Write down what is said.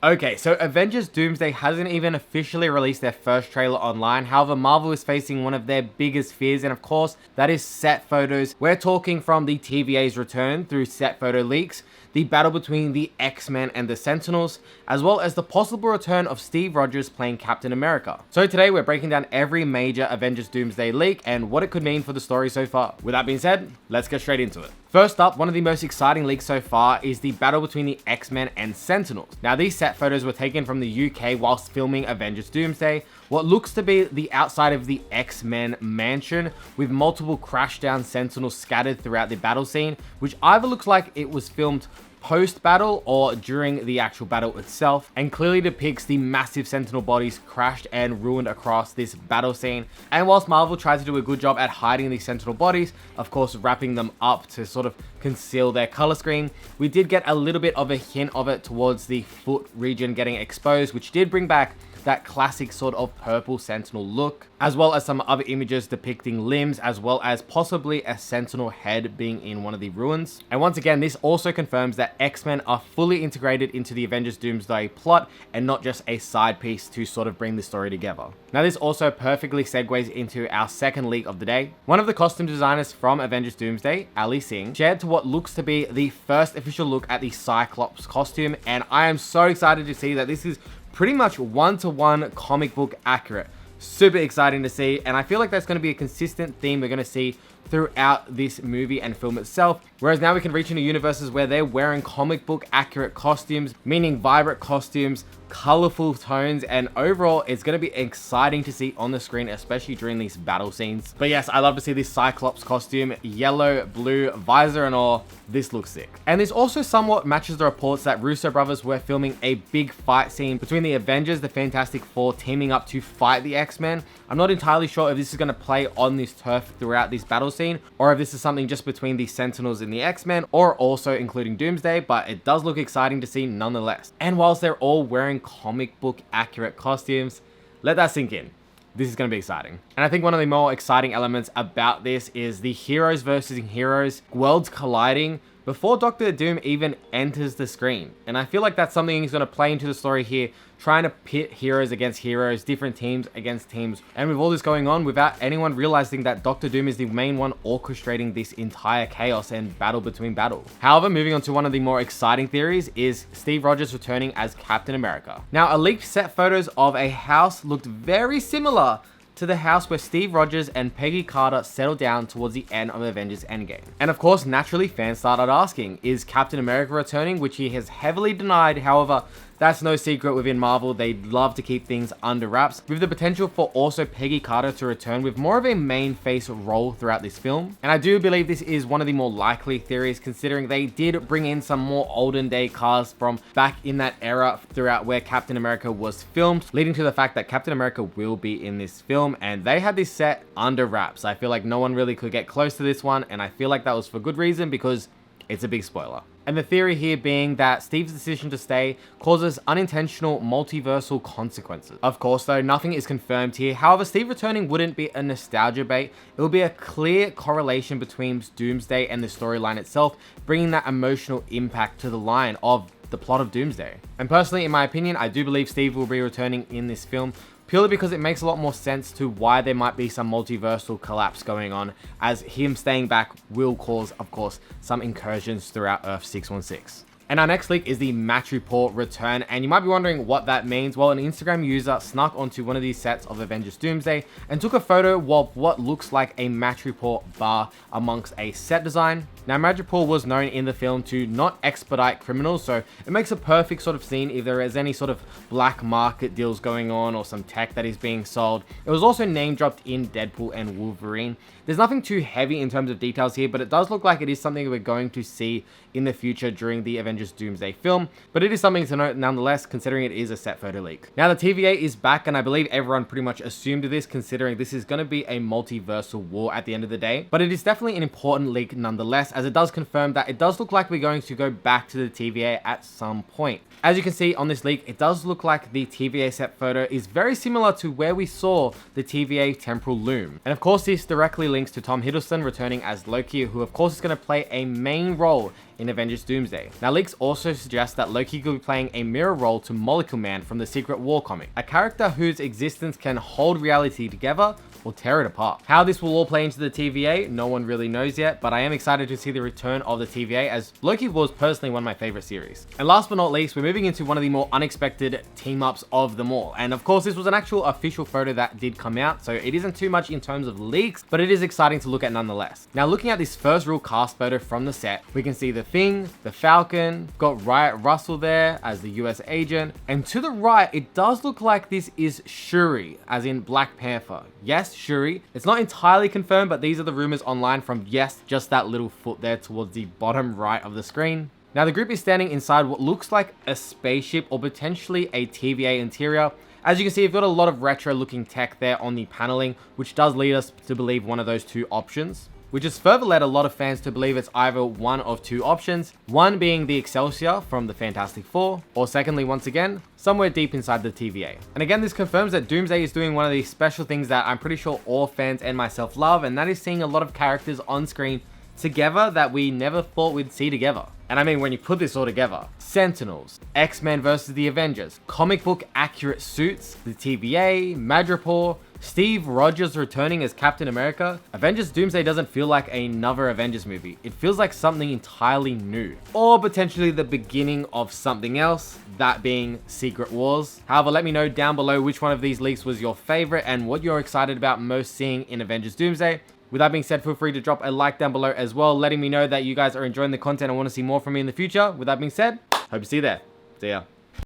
Okay, so Avengers Doomsday hasn't even officially released their first trailer online. However, Marvel is facing one of their biggest fears, and of course, that is set photos. We're talking from the TVA's return through set photo leaks, the battle between the X-Men and the Sentinels, as well as the possible return of Steve Rogers playing Captain America. So today we're breaking down every major Avengers Doomsday leak and what it could mean for the story so far. With that being said, let's get straight into it. First up, one of the most exciting leaks so far is the battle between the X-Men and Sentinels. Now, these set photos were taken from the UK whilst filming Avengers Doomsday, what looks to be the outside of the X-Men mansion, with multiple crash down Sentinels scattered throughout the battle scene, which either looks like it was filmed post-battle or during the actual battle itself, and clearly depicts the massive Sentinel bodies crashed and ruined across this battle scene. And whilst Marvel tried to do a good job at hiding these Sentinel bodies, of course wrapping them up to sort of conceal their color scheme, we did get a little bit of a hint of it towards the foot region getting exposed, which did bring back that classic sort of purple Sentinel look, as well as some other images depicting limbs, as well as possibly a Sentinel head being in one of the ruins. And once again, this also confirms that X-Men are fully integrated into the Avengers Doomsday plot and not just a side piece to sort of bring the story together. Now, this also perfectly segues into our second leak of the day. One of the costume designers from Avengers Doomsday, Ali Singh, shared to what looks to be the first official look at the Cyclops costume, and I am so excited to see that this is pretty much one-to-one comic book accurate. Super exciting to see, and I feel like that's going to be a consistent theme we're going to see throughout this movie and film itself, whereas now we can reach into universes where they're wearing comic book accurate costumes, meaning vibrant costumes, colorful tones, and overall it's going to be exciting to see on the screen, especially during these battle scenes. But yes, I love to see this Cyclops costume, yellow, blue, visor and all. This looks sick. And this also somewhat matches the reports that Russo brothers were filming a big fight scene between the Avengers, the Fantastic Four teaming up to fight the X-Men. I'm not entirely sure if this is going to play on this turf throughout this battle scene, or if this is something just between the Sentinels and the X-Men, or also including Doomsday, but it does look exciting to see nonetheless. And whilst they're all wearing comic book accurate costumes, let that sink in. This is going to be exciting. And I think one of the more exciting elements about this is the heroes versus heroes, worlds colliding before Doctor Doom even enters the screen. And I feel like that's something he's going to play into the story here, trying to pit heroes against heroes, different teams against teams. And with all this going on, without anyone realizing that Doctor Doom is the main one orchestrating this entire chaos and battle between battle. However, moving on to one of the more exciting theories is Steve Rogers returning as Captain America. Now, a leaked set photos of a house looked very similar to the house where Steve Rogers and Peggy Carter settled down towards the end of Avengers Endgame. And of course, naturally, fans started asking, is Captain America returning? Which he has heavily denied. However, that's no secret within Marvel. They love to keep things under wraps, with the potential for also Peggy Carter to return with more of a main face role throughout this film. And I do believe this is one of the more likely theories, considering they did bring in some more olden day cast from back in that era throughout where Captain America was filmed, leading to the fact that Captain America will be in this film, and they had this set under wraps. I feel like no one really could get close to this one, and I feel like that was for good reason, because it's a big spoiler. And the theory here being that Steve's decision to stay causes unintentional multiversal consequences. Of course, though, nothing is confirmed here. However, Steve returning wouldn't be a nostalgia bait. It would be a clear correlation between Doomsday and the storyline itself, bringing that emotional impact to the line of the plot of Doomsday. And personally, in my opinion, I do believe Steve will be returning in this film, purely because it makes a lot more sense to why there might be some multiversal collapse going on, as him staying back will cause, of course, some incursions throughout Earth 616. And our next leak is the match report return, and you might be wondering what that means. Well, an Instagram user snuck onto one of these sets of Avengers Doomsday and took a photo of what looks like a match report bar amongst a set design. Now, Madripoor was known in the film to not expedite criminals, so it makes a perfect sort of scene if there is any sort of black market deals going on or some tech that is being sold. It was also name dropped in Deadpool and Wolverine. There's nothing too heavy in terms of details here, but it does look like it is something we're going to see in the future during the Avengers Doomsday film, but it is something to note nonetheless, considering it is a set photo leak. Now, the TVA is back, and I believe everyone pretty much assumed this, considering this is going to be a multiversal war at the end of the day, but it is definitely an important leak nonetheless, as it does confirm that it does look like we're going to go back to the TVA at some point. As you can see on this leak, it does look like the TVA set photo is very similar to where we saw the TVA temporal loom. And of course, this directly links to Tom Hiddleston returning as Loki, who of course is going to play a main role in Avengers Doomsday. Now, leaks also suggest that Loki could be playing a mirror role to Molecule Man from the Secret War comic, a character whose existence can hold reality together or tear it apart. How this will all play into the TVA, no one really knows yet, but I am excited to see the return of the TVA, as Loki was personally one of my favorite series. And last but not least, we're moving into one of the more unexpected team-ups of them all. And of course, this was an actual official photo that did come out, so it isn't too much in terms of leaks, but it is exciting to look at nonetheless. Now, looking at this first real cast photo from the set, we can see the Thing, the Falcon, got Riot Russell there as the US agent, and to the right, it does look like this is Shuri, as in Black Panther. Yes, Shuri. It's not entirely confirmed, but these are the rumors online from, yes, just that little foot there towards the bottom right of the screen. Now, the group is standing inside what looks like a spaceship or potentially a TVA interior. As you can see, you've got a lot of retro looking tech there on the paneling, which does lead us to believe one of those two options, which has further led a lot of fans to believe it's either one of two options, one being the Excelsior from the Fantastic Four, or secondly, once again, somewhere deep inside the TVA. And again, this confirms that Doomsday is doing one of these special things that I'm pretty sure all fans and myself love, and that is seeing a lot of characters on screen together that we never thought we'd see together. And I mean, when you put this all together, Sentinels, X-Men versus the Avengers, comic book accurate suits, the TVA, Madripoor, Steve Rogers returning as Captain America, Avengers Doomsday doesn't feel like another Avengers movie. It feels like something entirely new, or potentially the beginning of something else, that being Secret Wars. However, let me know down below which one of these leaks was your favorite and what you're excited about most seeing in Avengers Doomsday. With that being said, feel free to drop a like down below as well, letting me know that you guys are enjoying the content and want to see more from me in the future. With that being said, hope to see you there. See ya.